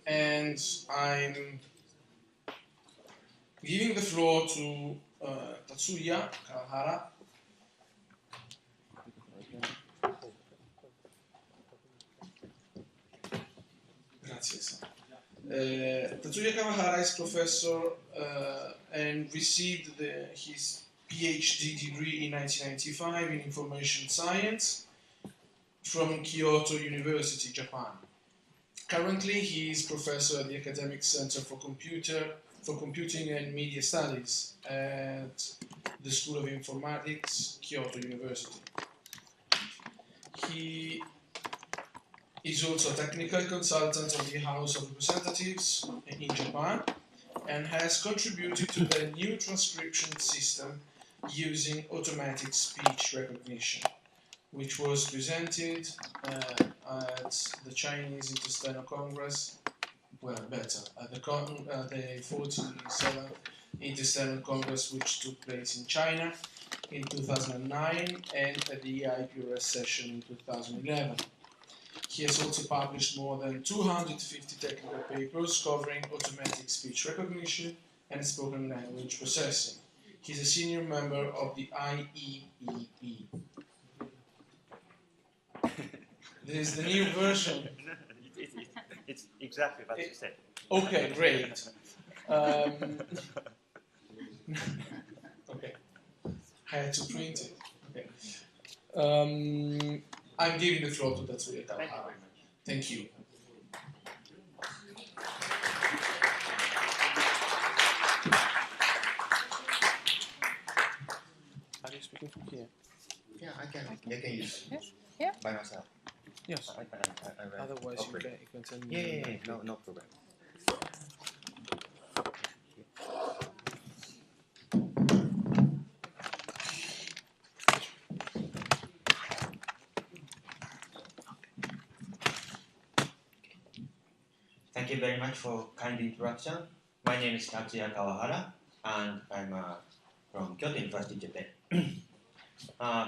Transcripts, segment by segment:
and I'm giving the floor to Tatsuya Kawahara. Grazie. Tatsuya Kawahara is professor and received his PhD degree in 1995 in information science from Kyoto University, Japan. Currently, he is professor at the Academic Center for Computing and Media Studies at the School of Informatics, Kyoto University. He is also a technical consultant of the House of Representatives in Japan and has contributed to the new transcription system using automatic speech recognition, which was presented at the Chinese Intersteno Congress, at the 47th Intersteno Congress, which took place in China in 2009 and at the IPRS session in 2011. He has also published more than 250 technical papers covering automatic speech recognition and spoken language processing. He's a senior member of the IEEE. This is the new version. It's exactly what you said. Okay, great. Okay, I had to print it. Okay. I'm giving the floor to Tatsuya Kawahara. Thank you. Are you speaking from here? Yeah, I can use Yeah. by myself. Yes. I Otherwise, operate. you can send me. Yeah, no problem. Thank you very much for kind introduction. My name is Tatsuya Kawahara, and I'm from Kyoto University, Japan.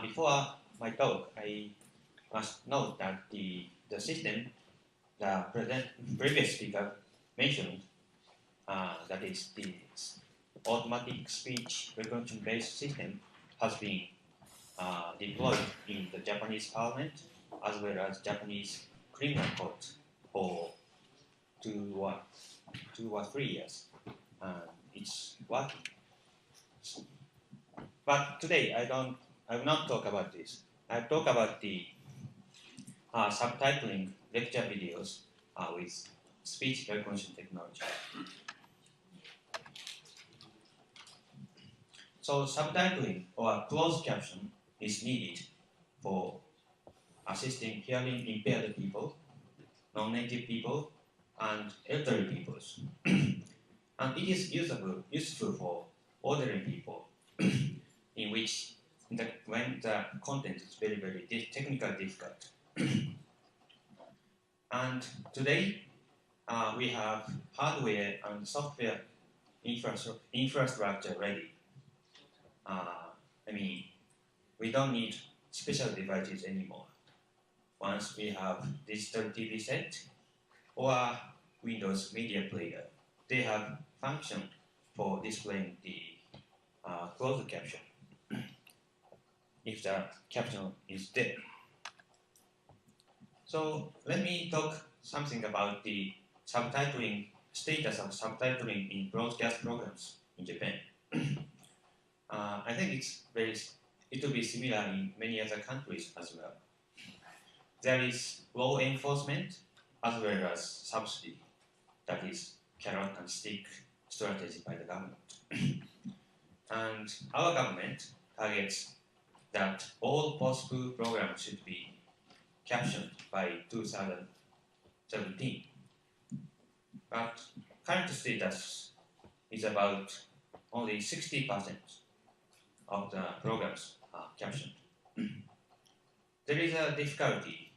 Before my talk, I must note that the system the previous speaker mentioned, that is the automatic speech recognition-based system, has been deployed in the Japanese parliament as well as Japanese criminal court for 2 or 3 years. It's working. But today I will not talk about this. I'll talk about the subtitling lecture videos with speech recognition technology. So subtitling or closed caption is needed for assisting hearing impaired people, non-native people, and elderly peoples. And it is useful for ordinary people in which when the content is very, very technically difficult. And today, we have hardware and software infrastructure ready. We don't need special devices anymore. Once we have digital TV set or Windows Media Player, they have function for displaying the closed caption if the caption is there. So let me talk something about the subtitling status of subtitling in broadcast programs in Japan. I think it will be similar in many other countries as well. There is law enforcement as well as subsidy, that is carrot and stick strategy by the government. And our government targets that all possible programs should be captioned by 2017. But current status is about only 60% of the programs are captioned. There is a difficulty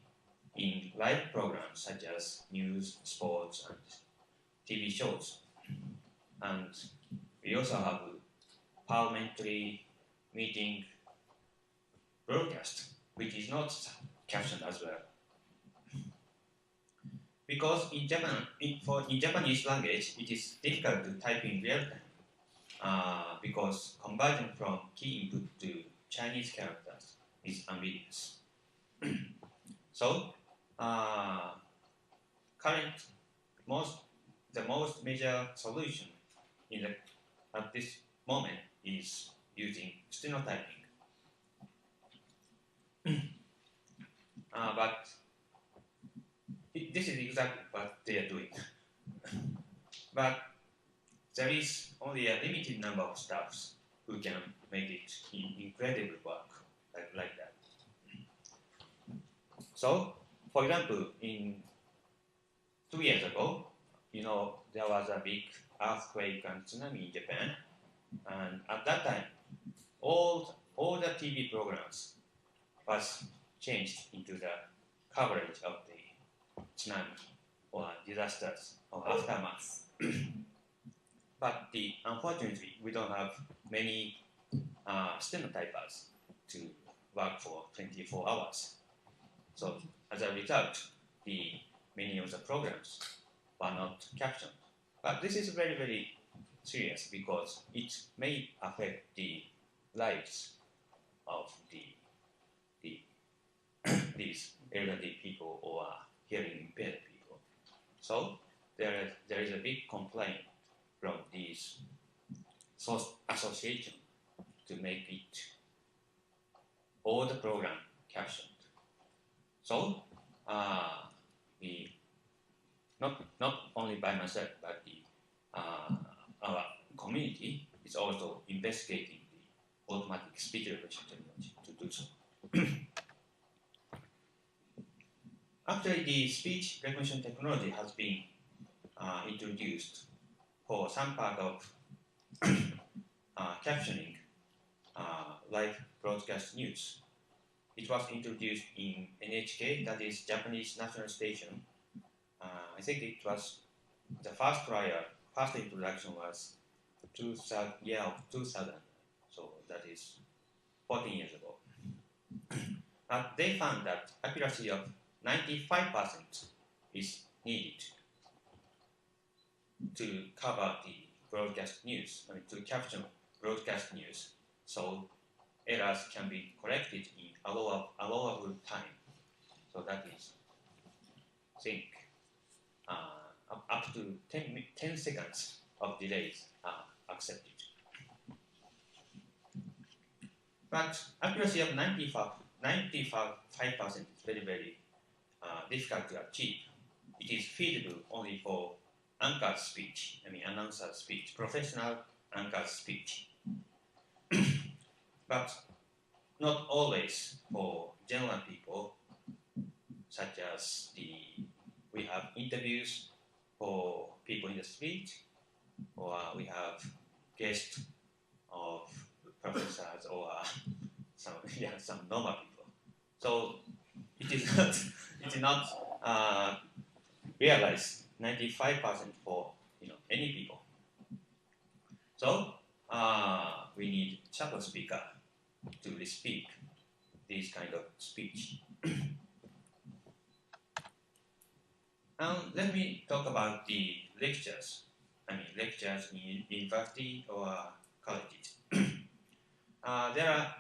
in live programs such as news, sports, and TV shows. And we also have parliamentary meeting broadcast, which is not captioned as well. because in Japanese language, it is difficult to type in real time because conversion from key input to Chinese characters is ambiguous. So, the most major solution at this moment is using stenotyping. But this is exactly what they are doing. But there is only a limited number of staffs who can make it incredible work like that. So, for example, in 2 years ago, there was a big earthquake and tsunami in Japan, and at that time, all the TV programs was changed into the coverage of the tsunami or disasters or aftermath. But unfortunately, we don't have many stenotypers to work for 24 hours. So as a result, many of the programs were not captioned. But this is very, very serious because it may affect the lives of these elderly people or hearing impaired people. So there is a big complaint from these association to make it all the program captioned. So not only by myself, but our community is also investigating the automatic speech recognition technology to do so. Actually, the speech recognition technology has been introduced for some part of captioning live broadcast news. It was introduced in NHK, that is Japanese national station. I think it was the first introduction was 2000. So that is 14 years ago. But they found that accuracy of 95% is needed to cover the broadcast news, to capture broadcast news, so errors can be corrected in allowable time. So that is, I think, up to 10 seconds of delays are accepted. But accuracy of 95% is very, very difficult to achieve. It is feasible only for anchor's speech, announcer's speech, professional anchor's speech. But not always for general people, such as we have interviews for people in the street, or we have guests of professors or some normal people. So it is not realized 95% for any people. So we need chapel speaker to speak this kind of speech. Now let me talk about the lectures. Lectures in university or colleges. There are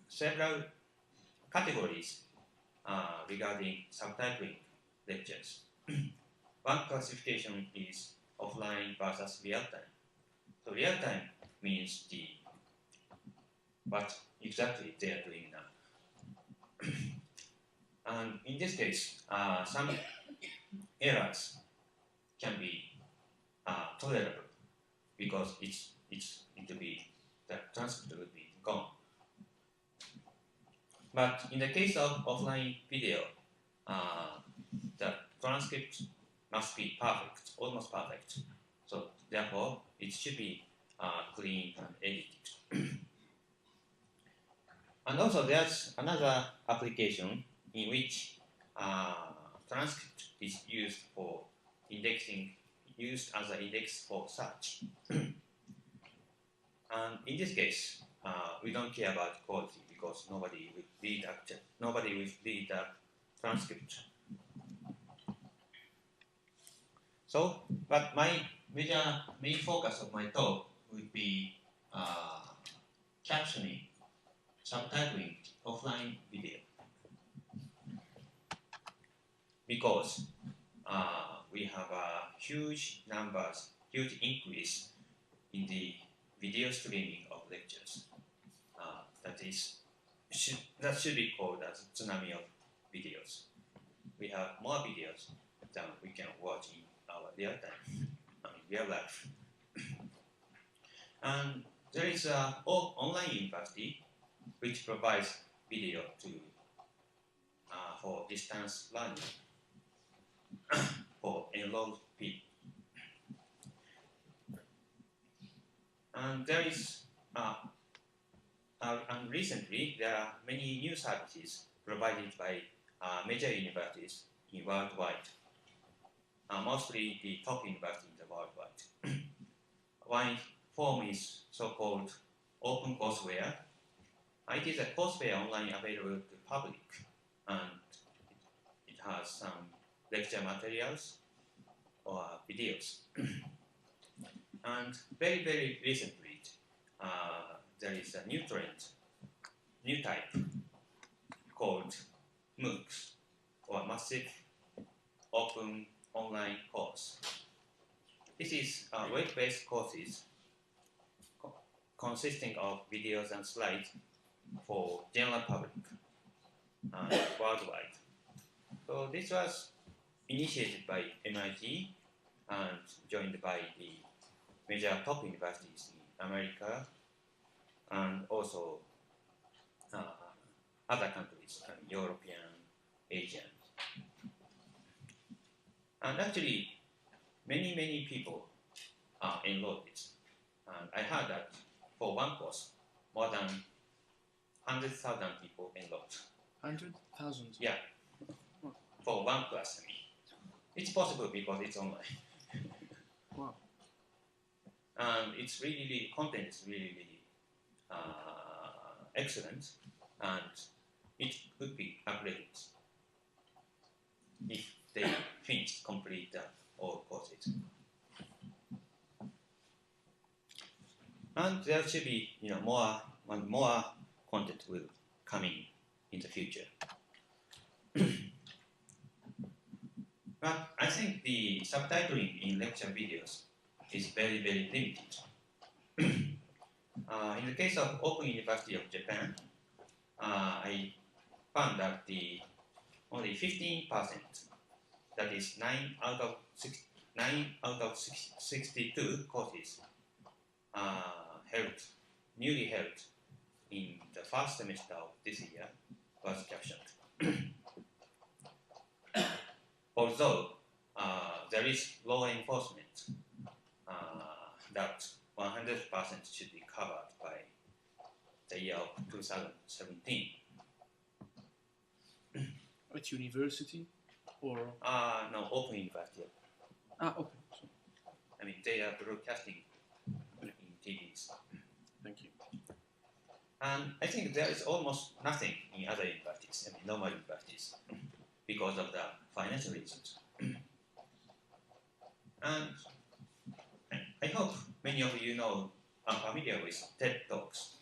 several categories regarding subtitling lectures. One classification is offline versus real time. So real time means what exactly they are doing now. And in this case, some errors can be tolerable because the transcript will be gone. But in the case of offline video, the transcript must be perfect, almost perfect. So therefore, it should be clean and edited. And also, there's another application in which transcript is used as an index for search. And in this case, we don't care about quality because nobody will read the transcript. But my main focus of my talk would be captioning, subtitling offline video, because we have a huge increase in the video streaming of lectures. That should be called as tsunami of videos. We have more videos than we can watch in our real life. And there is an online university which provides video for distance learning for enrolled people. And there is, and recently there are many new services provided by major universities in worldwide, mostly the top universities in the worldwide. One form is so-called open courseware. It is a courseware online available to the public, and it has some lecture materials or videos. And very, very recently, there is a new type called MOOCs, or Massive Open Online Course. This is web-based courses consisting of videos and slides for general public worldwide. So this was initiated by MIT and joined by the major top universities in America and also other countries, European, Asian. And actually, many people enrolled this. And I heard that for one course, more than 100,000 people enrolled. 100,000? Yeah, for one class. I mean, it's possible because it's online. Wow. And it's really, content is really excellent, and it could be upgraded if they complete all courses. And there should be, more content will come in the future. But I think the subtitling in lecture videos is very, very limited. In the case of Open University of Japan, I found that only 15%, that is 9 out of 62 courses, newly held in the first semester of this year, was captioned. Although there is law enforcement that 100% should be covered by the year of 2017. At university or? No, Open University. Okay. I mean, they are broadcasting in TVs. Thank you. And I think there is almost nothing in other universities, normal universities, because of the financial reasons. And I hope many of you are familiar with TED Talks,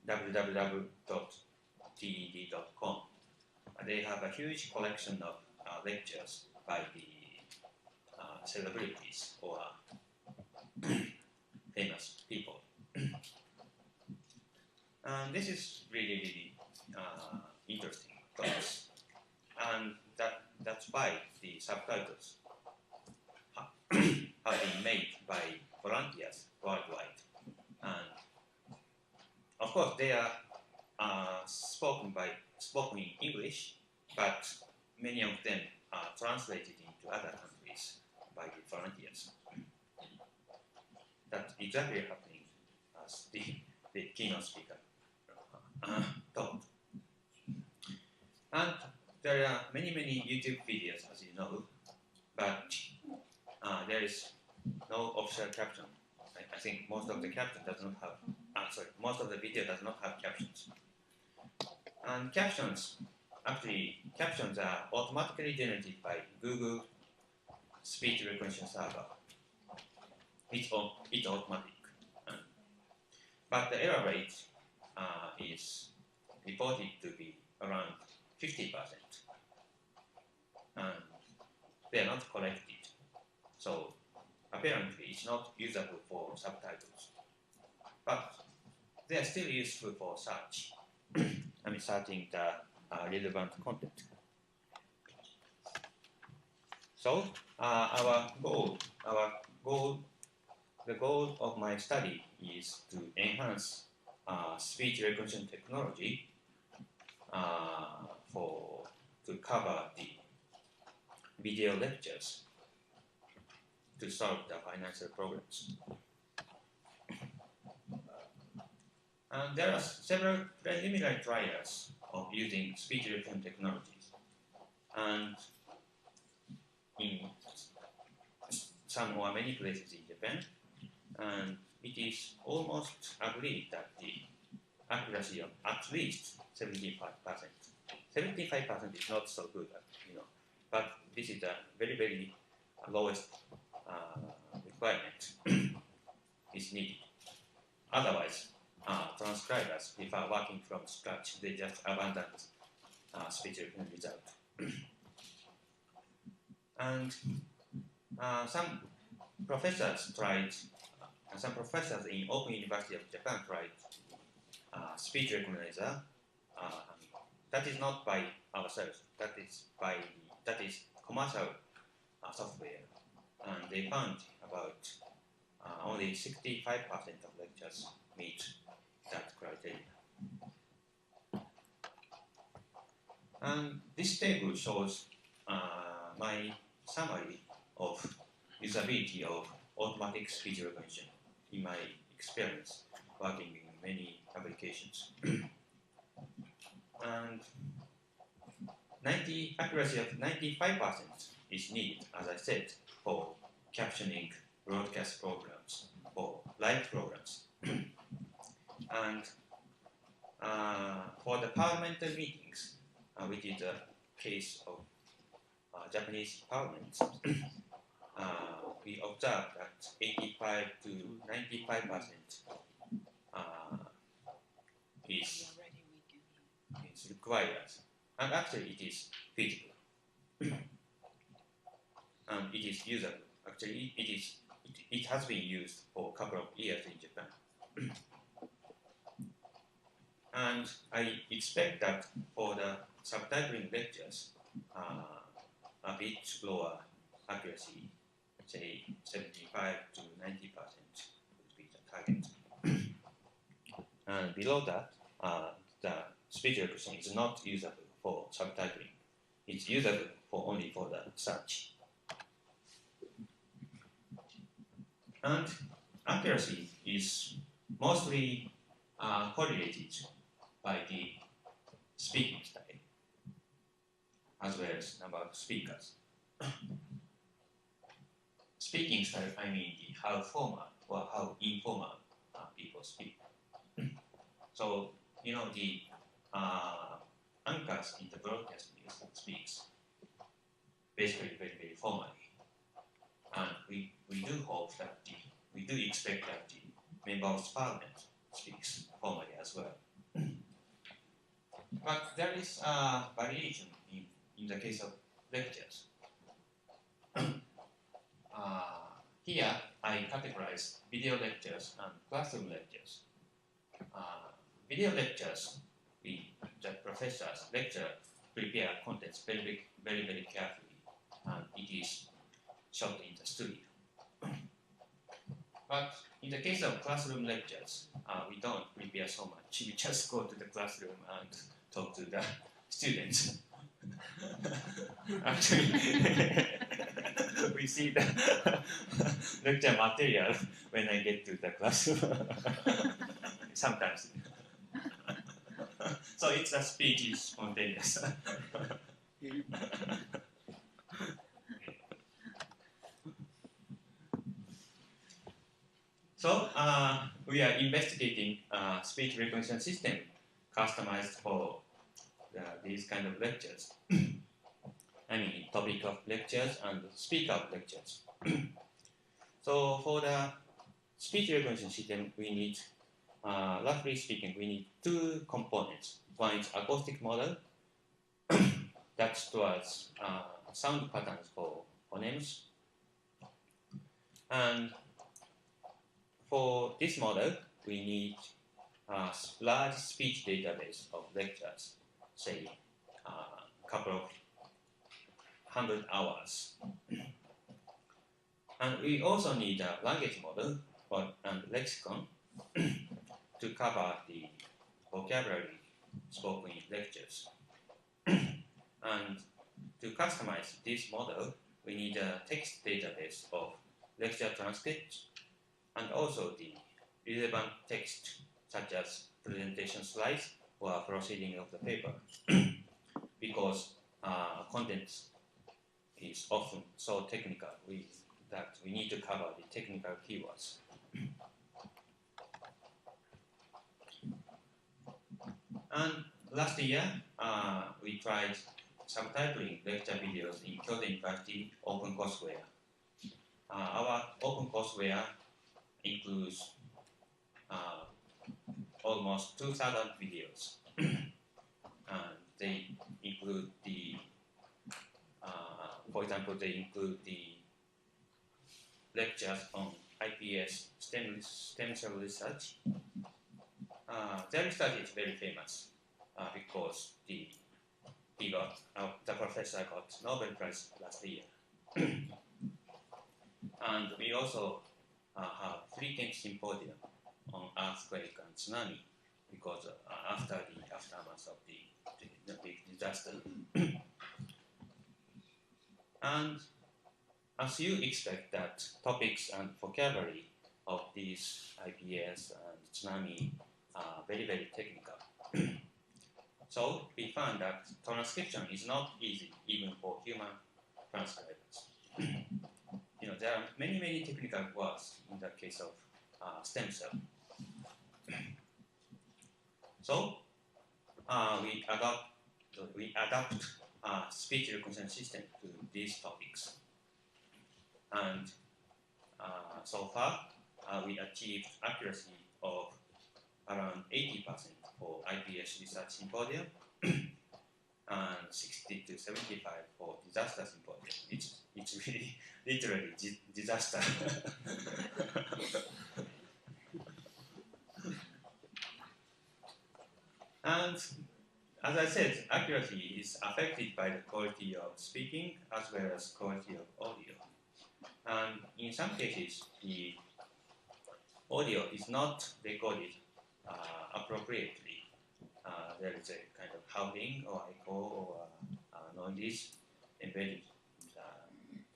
www.ted.com. They have a huge collection of lectures by the celebrities or famous people. And this is really, interesting talks. And that's why the subtitles have been made by volunteers worldwide. And of course, they are spoken in English, but many of them are translated into other countries by the volunteers. That's exactly happening as the keynote speaker told. And there are many YouTube videos, as you know, but there is no official caption. I think most of the caption does not have. Most of the video does not have captions. And captions actually captions are automatically generated by Google speech recognition server. It's automatic. But the error rate is reported to be around 50%. And they are not collected. So apparently it's not usable for subtitles. But they are still useful for search. I mean, searching the relevant content. So the goal of my study is to enhance speech recognition technology to cover the video lectures to solve the financial problems. And there are several preliminary trials of using speech recognition technologies. And in some or many places in Japan, and it is almost agreed that the accuracy of at least 75%. 75% is not so good, but this is the very, very lowest requirement is needed. Otherwise, transcribers prefer working from scratch. They just abandon speech recognition result. And some professors in Open University of Japan tried speech recognizer. That is not by ourselves. That is commercial software, and they found about only 65% of lectures meet that criteria. And this table shows my summary of usability of automatic speech recognition in my experience working in many applications. And accuracy of 95% is needed, as I said, for captioning broadcast programs or live programs. And for the parliamentary meetings, which is a case of Japanese parliament, we observed that 85 to 95% is required, and actually it is feasible, and it is usable. Actually, it has been used for a couple of years in Japan, and I expect that for the subtitling lectures, a bit lower accuracy, say 75 to 90% would be the target. And below that, the speech recognition is not usable for subtitling. It's usable only for the search. And accuracy is mostly correlated by the speaking style, as well as number of speakers. Speaking style, I mean how formal or how informal people speak. So, the anchors in the broadcast news speaks basically very, very formally. And we do hope that we do expect that the member of parliament speaks formally as well. But there is a variation in the case of lectures. Here I categorize video lectures and classroom lectures. Video lectures, the professors prepare contents very, very, very carefully, and it is shot in the studio. But in the case of classroom lectures, we don't prepare so much. We just go to the classroom and talk to the students. Actually, we see the lecture material when I get to the classroom. Sometimes. So it's a speech is spontaneous. So we are investigating a speech recognition system customized for these kind of lectures. I mean, topic of lectures and speaker of lectures. So for the speech recognition system, we need, roughly speaking, we need two components. One is acoustic model that stores sound patterns for phonemes. And for this model, we need a large speech database of lectures, say a couple of 100 hours. And we also need a language model and lexicon to cover the vocabulary spoken in lectures. And to customize this model, we need a text database of lecture transcripts and also the relevant text such as presentation slides or proceeding of the paper because content is often so technical that we need to cover the technical keywords. And last year, we tried subtitling lecture videos in Kyoto University OpenCourseware. Our OpenCourseware includes almost 2,000 videos. And they include the, for example, they include the lectures on IPS stem cell research. Their research is very famous because the professor got Nobel Prize last year. And we also have 3 Ghent symposium on earthquake and tsunami because after the aftermath of the big disaster. And as you expect that topics and vocabulary of these IPS and tsunami are very, very technical. So we found that transcription is not easy even for human transcribers. There are many, many technical words in the case of stem cell. So we adapt speech recognition system to these topics. And so far, we achieved accuracy of around 80% for IPS research symposium and 60 to 75 for disaster symposium. It's really literally disaster. And as I said, accuracy is affected by the quality of speaking as well as quality of audio. And in some cases, the audio is not recorded appropriately. There is a kind of howling or echo or noises embedded in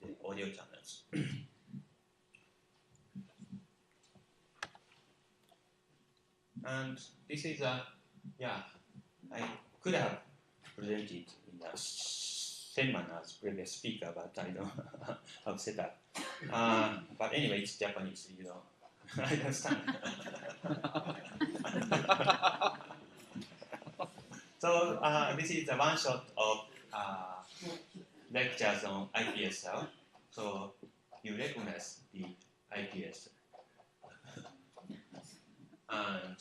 the audio channels. And this is I could have presented in the same manner as previous speaker, but I don't have set up. But anyway, it's Japanese, I understand. So this is a one shot of lectures on IPS cell. So you recognize the IPS. And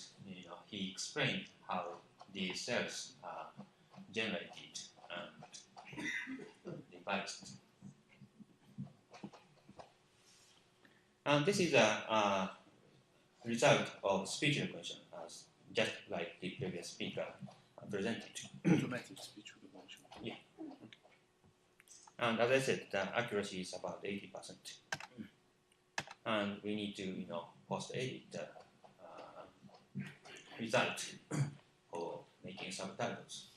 he explained how these cells are generated and devised. And this is a result of speech recognition, as just like the previous speaker presented. Automatic speech recognition. Yeah. And as I said, the accuracy is about 80%. And we need to, post-edit the result for making subtitles.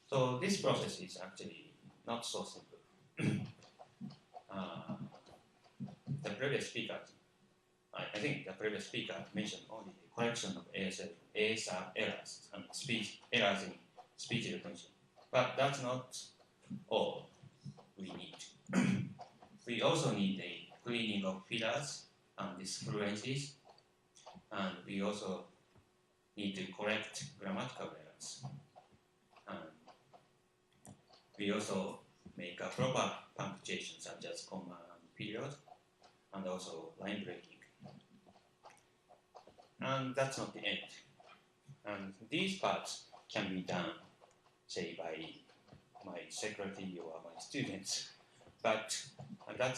So this process is actually not so simple. The previous speaker, I think the previous speaker mentioned only the correction of ASR errors and speech errors in speech recognition. But that's not all we need. We also need a cleaning of fillers and disfluencies, and we also need to correct grammatical errors. And we also make a proper punctuation such as comma and period, and also line breaking. And that's not the end. And these parts can be done, say, by my secretary or my students, but that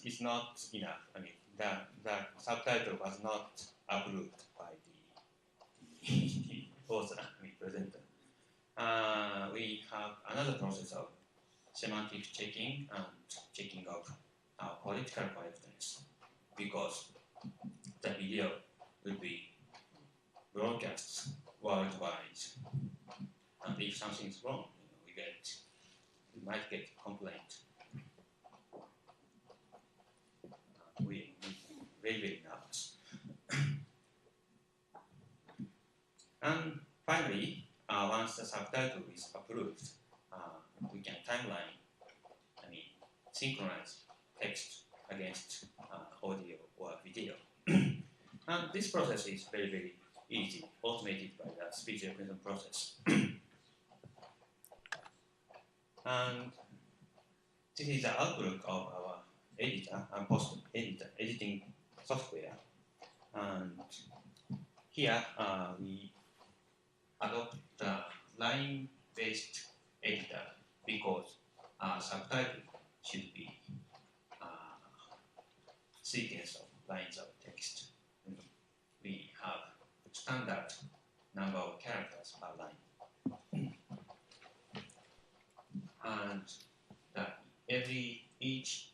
is not enough. I mean, the subtitle was not approved by the author, presenter. We have another process of semantic checking and checking of political correctness, because the video will be broadcast worldwide, and if something is wrong, we might get complaint. We very, very nervous. And finally, once the subtitle is approved, we can synchronize text against audio or video. And this process is very, very easy, automated by the speech recognition process. And this is the outlook of our editor and post-editor editing software. And here we adopt the line-based editor because subtitle should be sequence of lines of text. We have standard number of characters per line. And each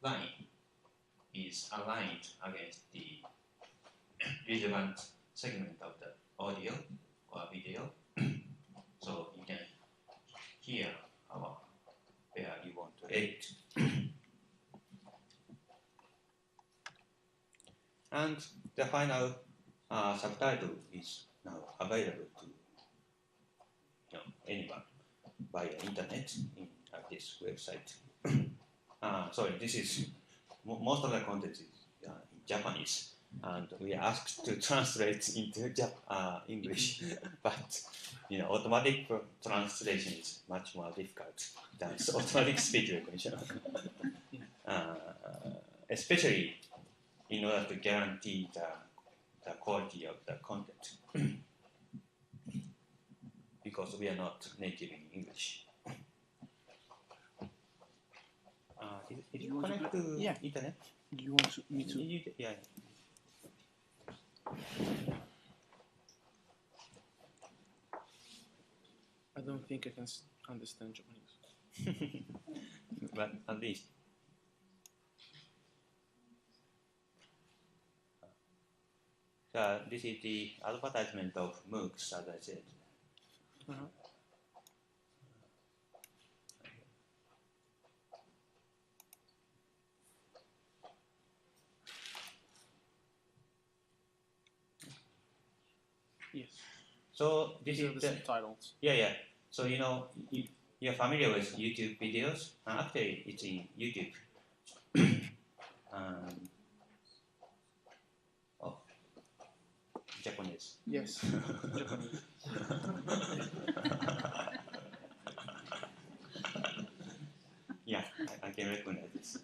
line is aligned against the relevant segment of the audio or video. So you can hear where you want to edit. And the final subtitle is now available to anyone via internet at this website. Sorry, this is most of the content is in Japanese, and we are asked to translate into English, but automatic translation is much more difficult than automatic speech recognition, especially in order to guarantee the quality of the content, because we are not native in English. Did you connect to internet? Do you want me to? Yeah. I don't think I can understand Japanese. But at least. This is the advertisement of MOOCs, as I said. Yes. So this These are is the subtitles. Yeah. So you're familiar with YouTube videos. Actually, it's in YouTube. Japanese. Yes. Japanese. Yeah, I can recognize this.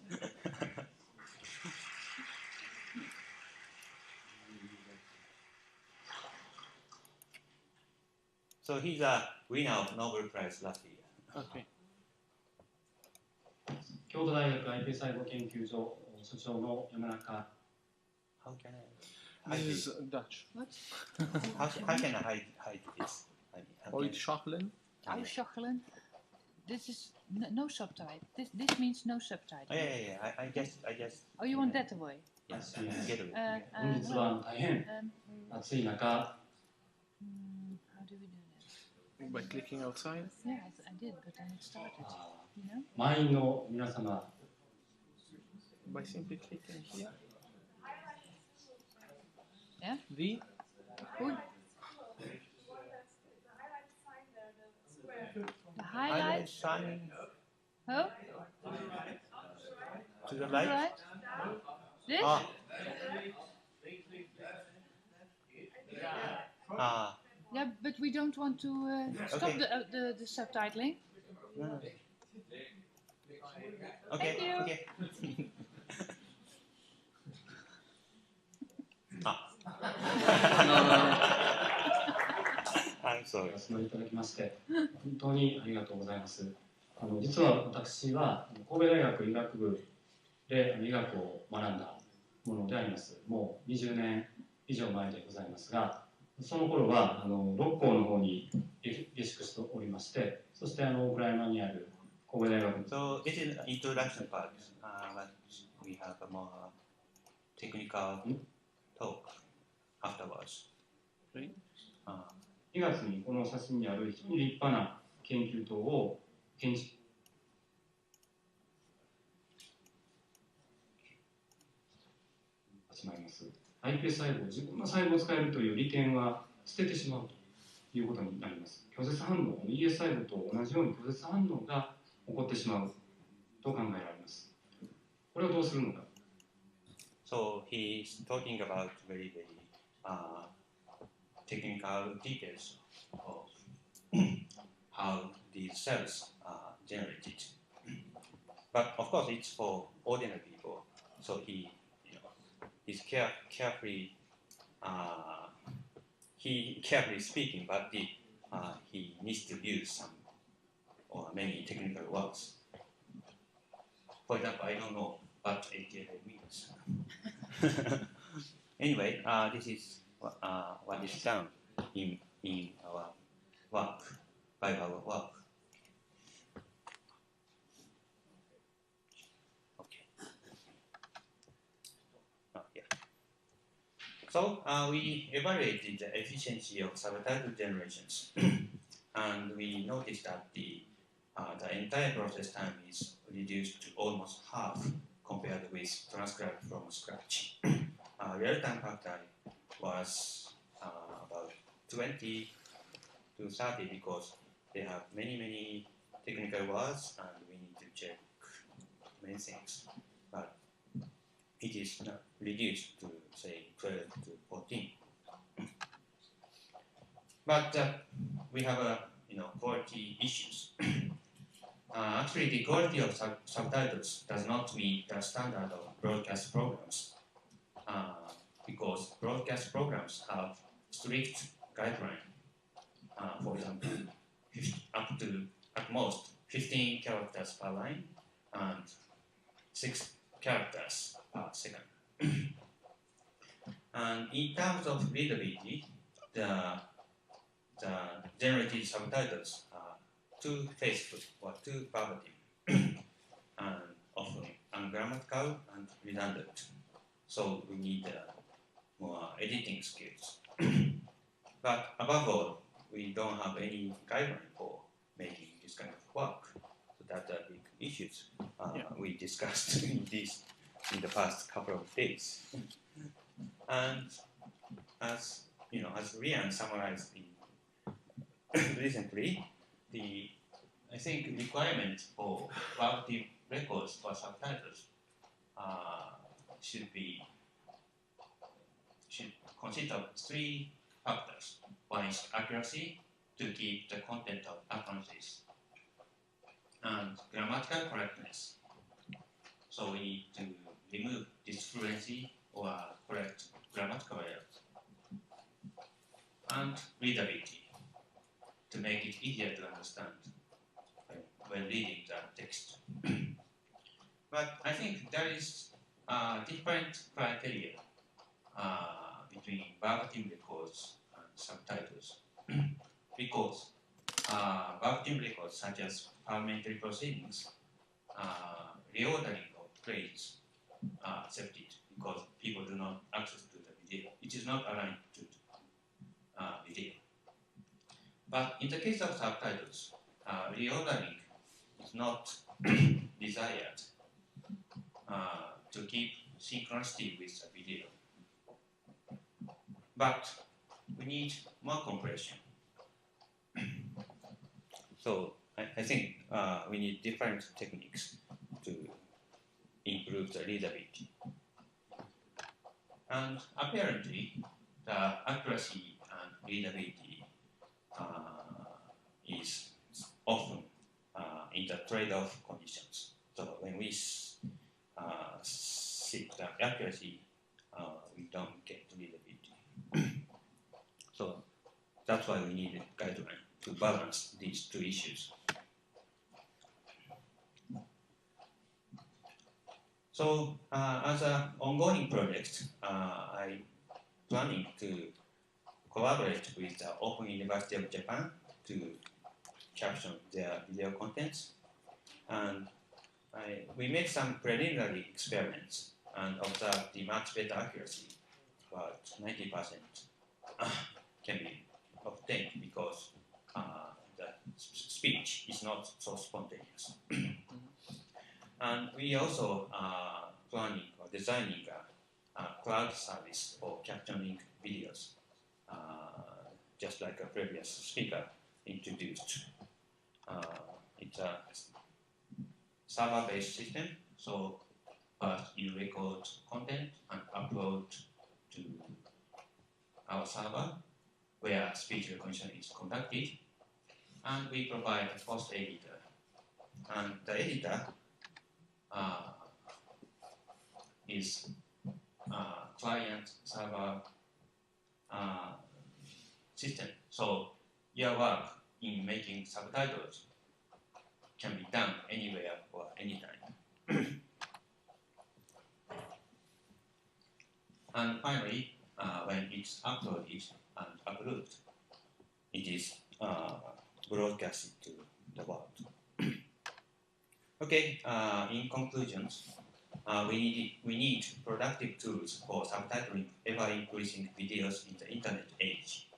So he's a winner of Nobel Prize last year. Okay. 京都大学 iPS 細胞研究所所長の山中 How can I hide This this? is Dutch. What? How can I hide this? Uitschakelen. Uitschakelen. This is no subtitle. This means no subtitle. Oh, yeah. I guess. Oh, you want that away? Yes, get it. 本日は大変暑い中 how do we do that? By clicking outside. Yeah, I did, but then it started. You know? 満員の皆様 By simply clicking here. Yeah? The. Good. The highlight. Shining Oh, to the right. right. This? Ah. Yeah? Yeah, but we don't want to stop Okay. the subtitling. No, no. Thank you. Okay. I'm sorry. お集まりいただきまして本当にありがとうございます。実は私は神戸大学医学部で医学を学んだものであります。もう20年以上前でございますが、その頃は六甲の方に下宿しておりまして、そして岡山にある神戸大学 So this is an introduction part, but we have a more technical talk afterwards. Right. 2月にこの写真にある非常に立派な研究棟を建築しまいます。iPS 細胞、自分の細胞を使えるという利点は捨ててしまうということになります。拒絶反応、ES 細胞と同じように拒絶反応が起こってしまうと考えられます。これをどうするのか。So he's talking about very, technical details of how these cells are generated. But of course, it's for ordinary people. So he's carefully speaking, but he needs to use some or many technical words. For example, I don't know what ATLA means. Anyway, this is what is done in our work, by our work. Okay. Yeah. So we evaluated the efficiency of subtitle generations, and we noticed that the entire process time is reduced to almost half compared with transcribe from scratch. Real-time factor was about 20 to 30 because they have many technical words and we need to check many things. But it is reduced to say 12 to 14. But we have quality issues. Actually, the quality of subtitles does not meet the standard of broadcast programs because broadcast programs have strict guidelines. For example, up to at most 15 characters per line and 6 characters per second. And in terms of readability, the generated subtitles are too faithful or too verbatim and often ungrammatical and redundant. So we need more editing skills. But above all, we don't have any guideline for making this kind of work. So that's a big issue we discussed in the past couple of days. And as Rian summarized recently, I think requirement for verbatim records for subtitles should consider 3 factors. One is accuracy, to keep the content of utterances, and grammatical correctness. So we need to remove disfluency or correct grammatical errors, and readability, to make it easier to understand when reading the text. But I think there is different criteria between verbatim records and subtitles. Because verbatim records such as parliamentary proceedings, reordering of grades are accepted because people do not access to the video. It is not aligned to video. But in the case of subtitles, reordering is not desired to keep synchronicity with the video. But we need more compression. So I think we need different techniques to improve the readability. And apparently, the accuracy and readability trade-off conditions. So when we seek the accuracy, we don't get readability. So that's why we need a guideline to balance these two issues. So as an ongoing project, I'm planning to collaborate with the Open University of Japan to caption their video contents. And we made some preliminary experiments and observed the much better accuracy, about 90% can be obtained because the speech is not so spontaneous. And we also planning or designing a cloud service for captioning videos, just like a previous speaker introduced. It's a server-based system, so first you record content and upload to our server where speech recognition is conducted, and we provide a post editor. And the editor is client-server system. So your work in making subtitles can be done anywhere or anytime. And finally, when it's uploaded and approved, it is broadcasted to the world. Okay, in conclusion, we need productive tools for subtitling ever-increasing videos in the internet age.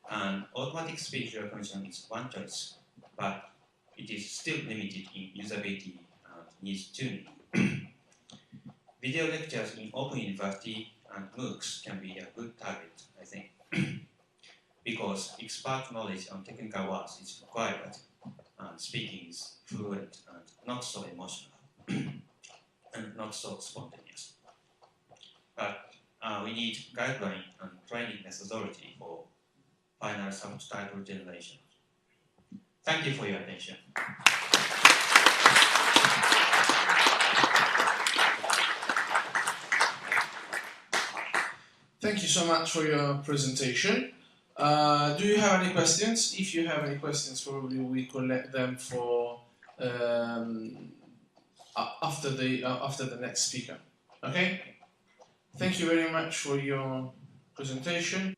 And automatic speech recognition is one choice, but it is still limited in usability and needs tuning. Video lectures in Open University and MOOCs can be a good target, I think, because expert knowledge on technical words is required, and speaking is fluent and not so emotional, and not so spontaneous. But we need guideline and training methodology for final subtitle generation. Thank you for your attention. Thank you so much for your presentation. Do you have any questions? If you have any questions, probably we collect them for after the next speaker. Okay? Thank you very much for your presentation.